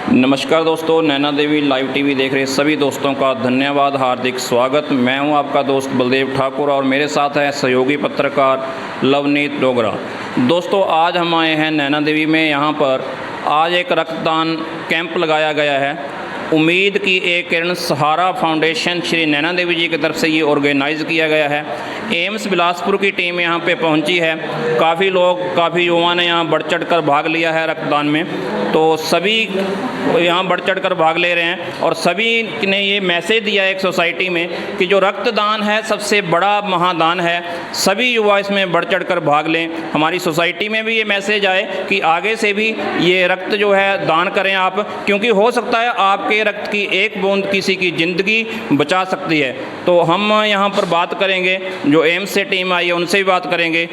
नमस्कार दोस्तों, Naina Devi live TV देख रहे सभी दोस्तों का धन्यवाद, हार्दिक स्वागत। मैं हूं आपका दोस्त बलदेव ठाकुर और मेरे साथ है सहयोगी पत्रकार लवनीत डोगरा। दोस्तों, आज हम आए हैं नैना देवी में। यहां पर आज एक रक्तदान कैंप लगाया गया है। उम्मीद की एक किरण सहारा फाउंडेशन श्री नैना देवी जी की तरफ से ये ऑर्गेनाइज़ किया गया है। एम्स बिलासपुर की टीम यहाँ पे पहुँची है। काफ़ी लोग, काफ़ी युवाओं ने यहाँ बढ़ चढ़ कर भाग लिया है रक्तदान में। तो सभी यहाँ बढ़ चढ़ कर भाग ले रहे हैं और सभी ने ये मैसेज दिया है एक सोसाइटी में कि जो रक्तदान है सबसे बड़ा महादान है, सभी युवा इसमें बढ़ चढ़ कर भाग लें। हमारी सोसाइटी में भी ये मैसेज आए कि आगे से भी ये रक्त जो है दान करें आप, क्योंकि हो सकता है आपके रक्त की एक बूंद किसी की ज़िंदगी बचा सकती है। तो हम यहाँ पर बात करेंगे, जो एम्स से टीम आई है उनसे भी बात करेंगे।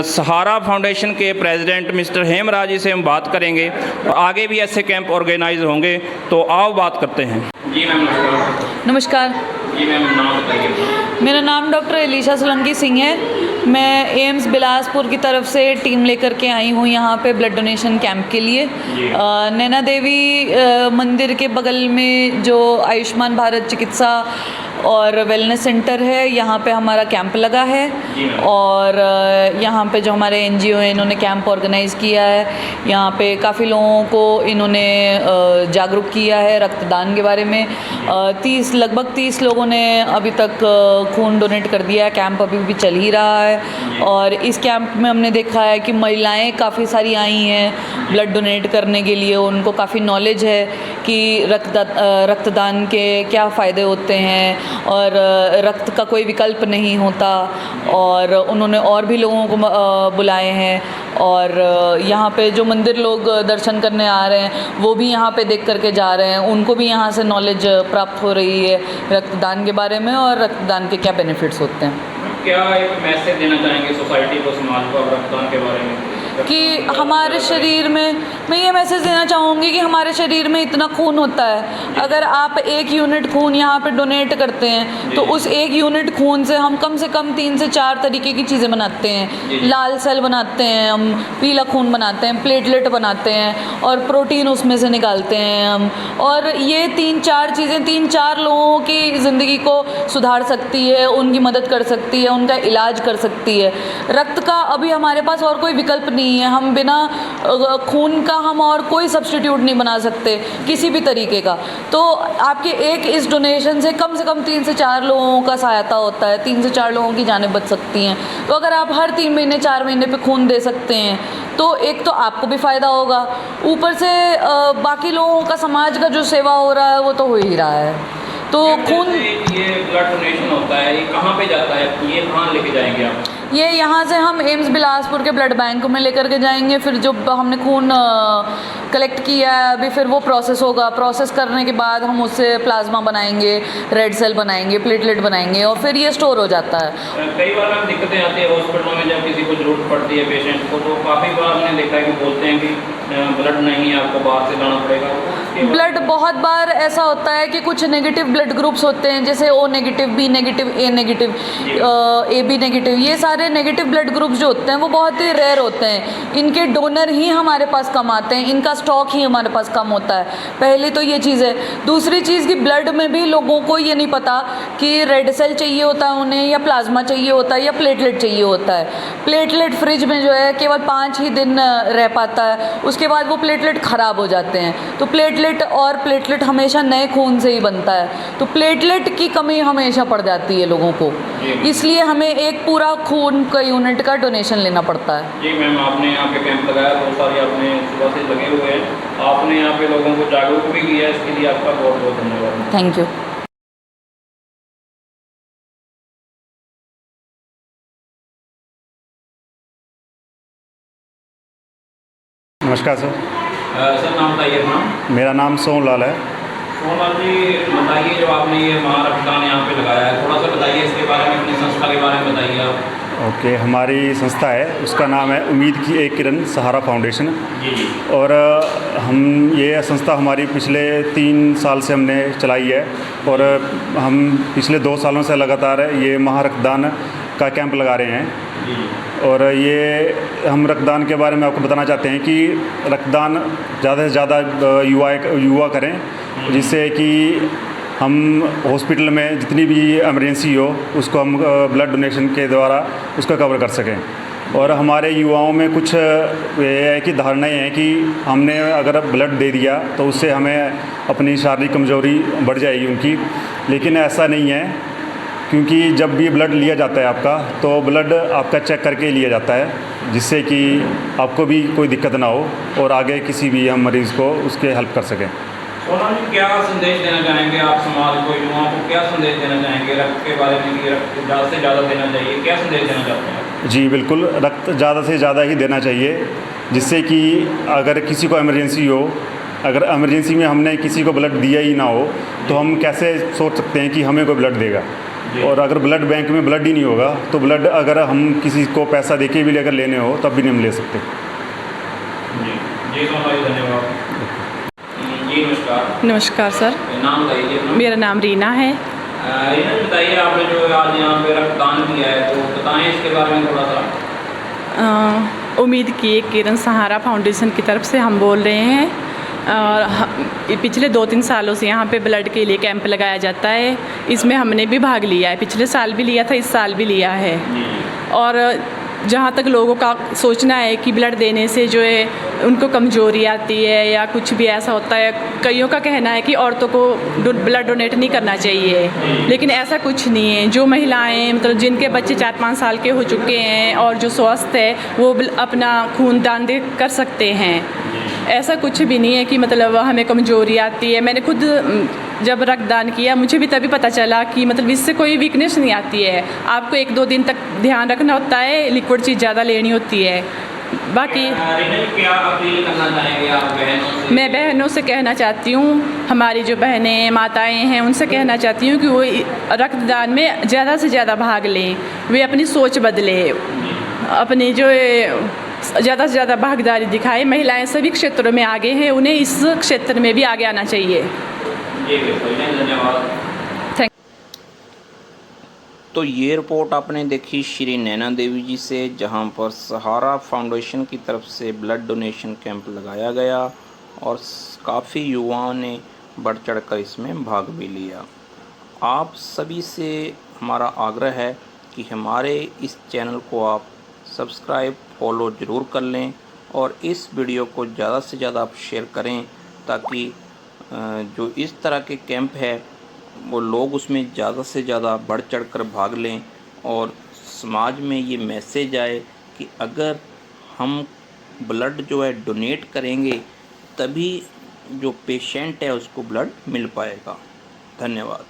सहारा फाउंडेशन के प्रेसिडेंट मिस्टर हेमराज जी से हम बात करेंगे और आगे भी ऐसे कैंप ऑर्गेनाइज होंगे। तो आओ बात करते हैं। जी मैम नमस्कार। नमस्कार जी मैम, नाम बताइए। मेरा नाम डॉक्टर एलिशा सोलंकी सिंह है। मैं एम्स बिलासपुर की तरफ से टीम लेकर के आई हूँ यहाँ पे ब्लड डोनेशन कैंप के लिए। नैना देवी मंदिर के बगल में जो आयुष्मान भारत चिकित्सा और वेलनेस सेंटर है, यहाँ पे हमारा कैंप लगा है। और यहाँ पे जो हमारे एनजीओ हैं इन्होंने कैंप ऑर्गेनाइज़ किया है। यहाँ पे काफ़ी लोगों को इन्होंने जागरूक किया है रक्तदान के बारे में। लगभग 30 लोगों ने अभी तक खून डोनेट कर दिया है। कैंप अभी भी चल ही रहा है। और इस कैंप में हमने देखा है कि महिलाएं काफ़ी सारी आई हैं ब्लड डोनेट करने के लिए। उनको काफ़ी नॉलेज है कि रक्तदान के क्या फ़ायदे होते हैं और रक्त का कोई विकल्प नहीं होता। और उन्होंने और भी लोगों को बुलाए हैं। और यहाँ पे जो मंदिर लोग दर्शन करने आ रहे हैं वो भी यहाँ पे देख करके जा रहे हैं। उनको भी यहाँ से नॉलेज प्राप्त हो रही है रक्तदान के बारे में और रक्तदान के क्या बेनिफिट्स होते हैं। क्या एक मैसेज देना चाहेंगे सोसाइटी को, समाज को रक्तदान के बारे में? कि हमारे शरीर में, मैं ये मैसेज देना चाहूँगी कि हमारे शरीर में इतना खून होता है। अगर आप 1 यूनिट खून यहाँ पे डोनेट करते हैं तो उस 1 यूनिट खून से हम कम से कम 3 से 4 तरीके की चीज़ें बनाते हैं। लाल सेल बनाते हैं हम, पीला खून बनाते हैं, प्लेटलेट बनाते हैं और प्रोटीन उसमें से निकालते हैं हम। और ये 3-4 चीज़ें 3-4 लोगों की ज़िंदगी को सुधार सकती है, उनकी मदद कर सकती है, उनका इलाज कर सकती है। रक्त का अभी हमारे पास और कोई विकल्प नहीं है। हम बिना खून का हम और कोई सब्स्टिट्यूट नहीं बना सकते किसी भी तरीके का। तो आपके एक इस डोनेशन से कम 3 से 4 लोगों का सहायता होता है। 3 से 4 लोगों की जानें बच सकती हैं। तो अगर आप हर 3 महीने 4 महीने पे खून दे सकते हैं तो एक तो आपको भी फ़ायदा होगा, ऊपर से बाकी लोगों का, समाज का जो सेवा हो रहा है वो तो हो ही रहा है। तो खून, ये ब्लड डोनेशन होता है, ये कहाँ पे जाता है, ये कहाँ लेके जाएंगे आप? ये यहाँ से हम एम्स बिलासपुर के ब्लड बैंक में लेकर के जाएंगे। फिर जो हमने खून कलेक्ट किया है अभी, फिर वो प्रोसेस होगा। प्रोसेस करने के बाद हम उससे प्लाज्मा बनाएंगे, रेड सेल बनाएंगे, प्लेटलेट बनाएंगे और फिर ये स्टोर हो जाता है। कई बार हम दिक्कतें आती है हॉस्पिटलों में, जब किसी को जरूरत पड़ती है पेशेंट को, तो काफ़ी बार हमने देखा है कि बोलते हैं कि ब्लड नहीं है, आपको बाहर से लाना पड़ेगा। ब्लड बहुत बार ऐसा होता है कि कुछ नेगेटिव ब्लड ग्रुप्स होते हैं, जैसे O negative, B negative, A negative, AB negative. ये सारे नेगेटिव ब्लड ग्रुप्स जो होते हैं वो बहुत ही रेयर होते हैं। इनके डोनर ही हमारे पास कम आते हैं, इनका स्टॉक ही हमारे पास कम होता है। पहले तो ये चीज़ है। दूसरी चीज़ कि ब्लड में भी लोगों को ये नहीं पता कि रेड सेल चाहिए होता है उन्हें, या प्लाज्मा चाहिए होता है, या प्लेटलेट चाहिए होता है। प्लेटलेट फ्रिज में जो है केवल 5 ही दिन रह पाता है, उसके बाद वो प्लेटलेट ख़राब हो जाते हैं। तो प्लेटलेट हमेशा नए खून से ही बनता है। तो प्लेटलेट की कमी हमेशा पड़ जाती है लोगों को, इसलिए हमें एक पूरा खून का यूनिट का डोनेशन लेना पड़ता है। जी मैम, आपने यहाँ पे कैंप लगाया, बहुत सारे आपने सुबह से लगे हुए हैं, आपने यहाँ पे लोगों को जागरूक भी किया, इसके लिए आपका बहुत बहुत धन्यवाद। Thank you. नमस्कार सर। सर नाम बताइए अपना। मेरा नाम सोनलाल है। सोनलाल जी बताइए, जो आपने ये महारक्तदान यहाँ पे लगाया है, थोड़ा सा बताइए इसके बारे में, अपनी संस्था के बारे में बताइए आप। ओके, हमारी संस्था है, उसका नाम है उम्मीद की एक किरण सहारा फाउंडेशन। जी। और हम, ये संस्था हमारी पिछले 3 साल से हमने चलाई है और हम पिछले 2 सालों से लगातार ये महारक्तदान का कैंप लगा रहे हैं। जी। और ये हम रक्तदान के बारे में आपको बताना चाहते हैं कि रक्तदान ज़्यादा से ज़्यादा युवा करें, जिससे कि हम हॉस्पिटल में जितनी भी इमरजेंसी हो उसको हम ब्लड डोनेशन के द्वारा उसका कवर कर सकें। और हमारे युवाओं में कुछ ये है कि धारणाएं हैं कि हमने अगर ब्लड दे दिया तो उससे हमें अपनी शारीरिक कमज़ोरी बढ़ जाएगी उनकी, लेकिन ऐसा नहीं है, क्योंकि जब भी ब्लड लिया जाता है आपका तो ब्लड आपका चेक करके लिया जाता है, जिससे कि आपको भी कोई दिक्कत ना हो और आगे किसी भी हम मरीज़ को उसके हेल्प कर सकें। सोनम जी, क्या संदेश देना चाहेंगे आप समाज को, युवाओं को क्या संदेश देना चाहेंगे रक्त के बारे में कि रक्त ज़्यादा से ज़्यादा देना चाहिए, क्या संदेश देना चाहते हैं? जी बिल्कुल, रक्त ज़्यादा से ज़्यादा ही देना चाहिए, जिससे कि अगर किसी को इमरजेंसी हो, अगर इमरजेंसी में हमने किसी को ब्लड दिया ही ना हो तो हम कैसे सोच सकते हैं कि हमें कोई ब्लड देगा। और अगर ब्लड बैंक में ब्लड ही नहीं होगा तो ब्लड अगर हम किसी को पैसा देके भी अगर लेने हो तब भी नहीं हम ले सकते। जी जी, सोनम जी धन्यवाद। जी नमस्कार। नमस्कार सर, नाम बताइए अपना। मेरा नाम रीना है। रीना जी, बताइए आपने जो आज यहाँ पे रक्तदान किया है तो बताएं इसके बारे में थोड़ा सा। उम्मीद की किरण सहारा फाउंडेशन की तरफ से हम बोल रहे हैं। और पिछले 2-3 सालों से यहाँ पे ब्लड के लिए कैंप लगाया जाता है, इसमें हमने भी भाग लिया है। पिछले साल भी लिया था, इस साल भी लिया है। और जहाँ तक लोगों का सोचना है कि ब्लड देने से जो है उनको कमजोरी आती है या कुछ भी ऐसा होता है, कईयों का कहना है कि औरतों को ब्लड डोनेट नहीं करना चाहिए, लेकिन ऐसा कुछ नहीं है। जो महिलाएं मतलब जिनके बच्चे 4-5 साल के हो चुके हैं और जो स्वस्थ है वो अपना खून दान दे कर सकते हैं। ऐसा कुछ भी नहीं है कि मतलब हमें कमजोरी आती है। मैंने खुद जब रक्तदान किया मुझे भी तभी पता चला कि मतलब इससे कोई वीकनेस नहीं आती है। आपको 1-2 दिन तक ध्यान रखना होता है, लिक्विड चीज़ ज़्यादा लेनी होती है। बाकी क्या अपील करना चाहेंगे आप बहनों से? मैं बहनों से कहना चाहती हूँ, हमारी जो बहनें माताएं हैं उनसे कहना चाहती हूँ कि वो रक्तदान में ज़्यादा से ज़्यादा भाग लें, वे अपनी सोच बदलें, अपनी जो ज़्यादा से ज़्यादा भागीदारी दिखाएं। महिलाएं सभी क्षेत्रों में आगे हैं, उन्हें इस क्षेत्र में भी आगे आना चाहिए। जी बिल्कुल, धन्यवाद। तो ये रिपोर्ट आपने देखी श्री नैना देवी जी से, जहां पर सहारा फाउंडेशन की तरफ से ब्लड डोनेशन कैंप लगाया गया और काफ़ी युवाओं ने बढ़ चढ़कर इसमें भाग भी लिया। आप सभी से हमारा आग्रह है कि हमारे इस चैनल को आप सब्सक्राइब फॉलो ज़रूर कर लें और इस वीडियो को ज़्यादा से ज़्यादा आप शेयर करें, ताकि जो इस तरह के कैंप है वो लोग उसमें ज़्यादा से ज़्यादा बढ़ चढ़कर भाग लें और समाज में ये मैसेज आए कि अगर हम ब्लड जो है डोनेट करेंगे तभी जो पेशेंट है उसको ब्लड मिल पाएगा। धन्यवाद।